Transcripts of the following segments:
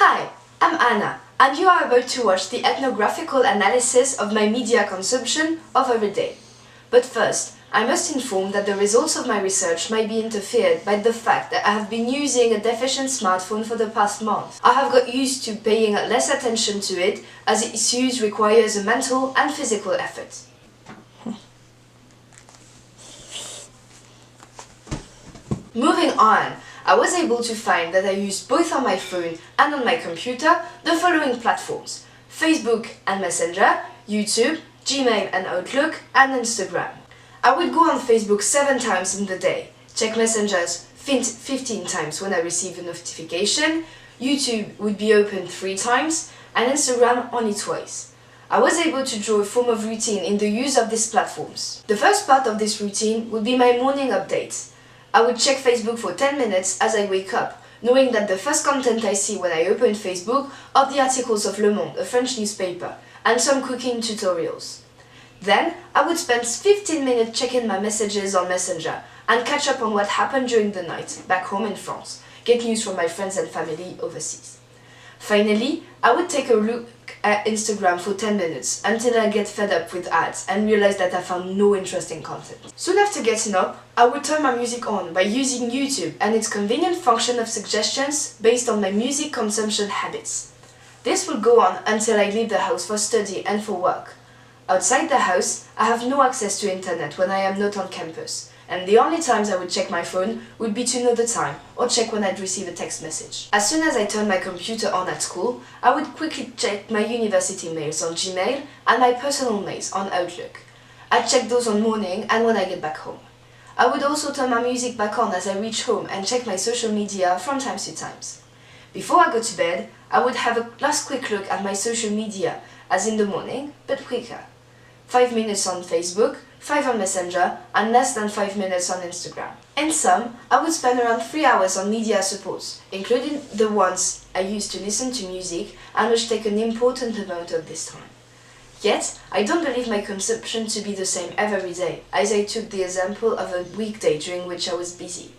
Hi, I'm Anna, and you are about to watch the ethnographical analysis of my media consumption of every day. But first, I must inform that the results of my research might be interfered by the fact that I have been using a deficient smartphone for the past month. I have got used to paying less attention to it, as its use requires a mental and physical effort. Moving on, I was able to find that I used both on my phone and on my computer the following platforms: Facebook and Messenger, YouTube, Gmail and Outlook, and Instagram. I would go on Facebook 7 times in the day, check Messengers 15 times when I receive a notification, YouTube would be open 3 times, and Instagram only twice. I was able to draw a form of routine in the use of these platforms. The first part of this routine would be my morning updates. I would check Facebook for 10 minutes as I wake up, knowing that the first content I see when I open Facebook are the articles of Le Monde, a French newspaper, and some cooking tutorials. Then, I would spend 15 minutes checking my messages on Messenger and catch up on what happened during the night, back home in France, get news from my friends and family overseas. Finally, I would take a look at Instagram for 10 minutes until I get fed up with ads and realize that I found no interesting content. Soon after getting up, I would turn my music on by using YouTube and its convenient function of suggestions based on my music consumption habits. This will go on until I leave the house for study and for work. Outside the house, I have no access to internet when I am not on campus, and the only times I would check my phone would be to know the time or check when I'd receive a text message. As soon as I turned my computer on at school, I would quickly check my university mails on Gmail and my personal mails on Outlook. I'd check those on morning and when I get back home. I would also turn my music back on as I reach home and check my social media from time to time. Before I go to bed, I would have a last quick look at my social media, as in the morning, but quicker. 5 minutes on Facebook, 5 on Messenger, and less than 5 minutes on Instagram. In sum, I would spend around 3 hours on media supports, including the ones I use to listen to music and which take an important amount of this time. Yet, I don't believe my consumption to be the same every day, as I took the example of a weekday during which I was busy.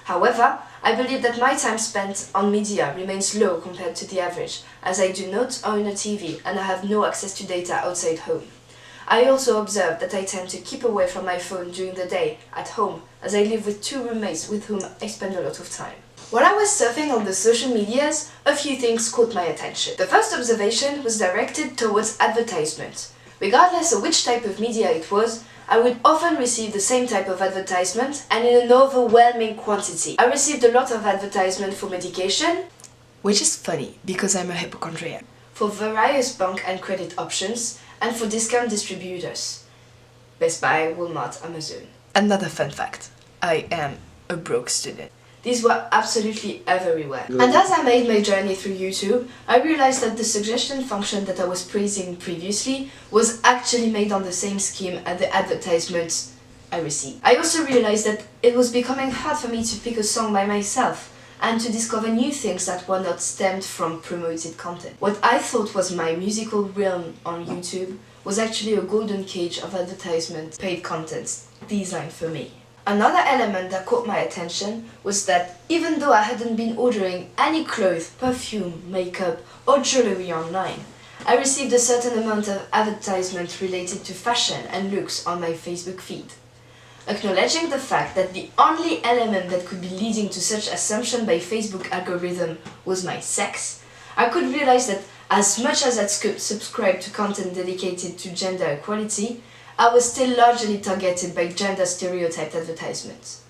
However, I believe that my time spent on media remains low compared to the average, as I do not own a TV and I have no access to data outside home. I also observe that I tend to keep away from my phone during the day at home, as I live with 2 roommates with whom I spend a lot of time. While I was surfing on the social medias, a few things caught my attention. The first observation was directed towards advertisement. Regardless of which type of media it was, I would often receive the same type of advertisement and in an overwhelming quantity. I received a lot of advertisement for medication, which is funny because I'm a hypochondriac, for various bank and credit options, and for discount distributors. Best Buy, Walmart, Amazon. Another fun fact, I am a broke student. These were absolutely everywhere. And as I made my journey through YouTube, I realized that the suggestion function that I was praising previously was actually made on the same scheme as the advertisements I received. I also realized that it was becoming hard for me to pick a song by myself and to discover new things that were not stemmed from promoted content. What I thought was my musical realm on YouTube was actually a golden cage of advertisement paid content designed for me. Another element that caught my attention was that even though I hadn't been ordering any clothes, perfume, makeup or jewelry online, I received a certain amount of advertisement related to fashion and looks on my Facebook feed. Acknowledging the fact that the only element that could be leading to such assumption by Facebook algorithm was my sex, I could realize that as much as I'd subscribed to content dedicated to gender equality, I was still largely targeted by gender stereotyped advertisements.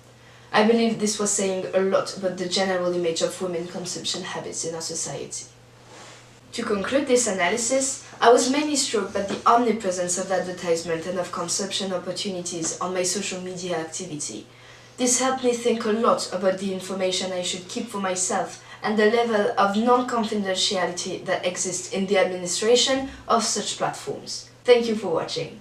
I believe this was saying a lot about the general image of women consumption habits in our society. To conclude this analysis, I was mainly struck by the omnipresence of advertisement and of consumption opportunities on my social media activity. This helped me think a lot about the information I should keep for myself and the level of non-confidentiality that exists in the administration of such platforms. Thank you for watching.